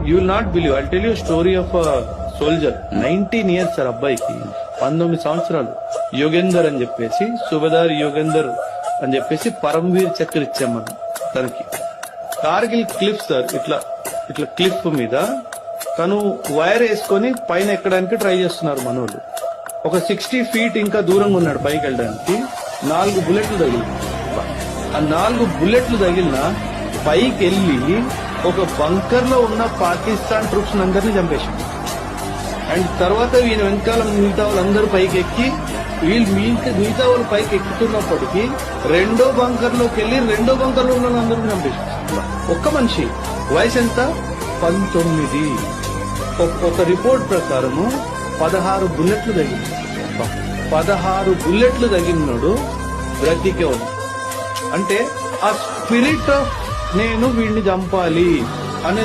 You will not believe, I tell you story of soldier. 19 years sir అబ్బాయికి, 19 సంవత్సరాలు. యోగేందర్ అని చెప్పేసి, సుబేదార్ యోగేందర్ అని చెప్పేసి పరమవీర్ చక్ర ఇచ్చాం మనం తనకి. కార్గిల్ క్లిఫ్ సార్, ఇట్లా ఇట్లా క్లిఫ్ మీద తను వైర్ వేసుకొని పైన ఎక్కడానికి ట్రై చేస్తున్నారు మనోళ్ళు. ఒక 60 feet ఇంకా దూరంగా ఉన్నాడు పైకి వెళ్ళడానికి. 4 బుల్లెట్లు తగిలింది. ఆ 4 బుల్లెట్లు తగిలిన పైకి వెళ్ళి ఒక బంకర్ లో ఉన్న పాకిస్తాన్ ట్రూప్స్ అందరినీ చంపేసింది. అండ్ తర్వాత ఈయన వెనకాల మిగతా వాళ్ళందరూ పైకి ఎక్కి, వీళ్ళు మిగతా వాళ్ళు పైకి ఎక్కుతున్నప్పటికీ రెండో బంకర్ లోకి వెళ్ళి రెండో బంకర్ లో ఉన్న వాళ్ళందరినీ చంపేసింది. ఒక్క మనిషి వయసు ఎంత? 19. ఒక రిపోర్ట్ ప్రకారము 16 బుల్లెట్లు తగిలింది. 16 బుల్లెట్లు తగిలినాడు బ్రతికే ఉంది. అంటే ఆ స్పిరిట్ ఆఫ్ నేను వీడిని చంపాలి అనే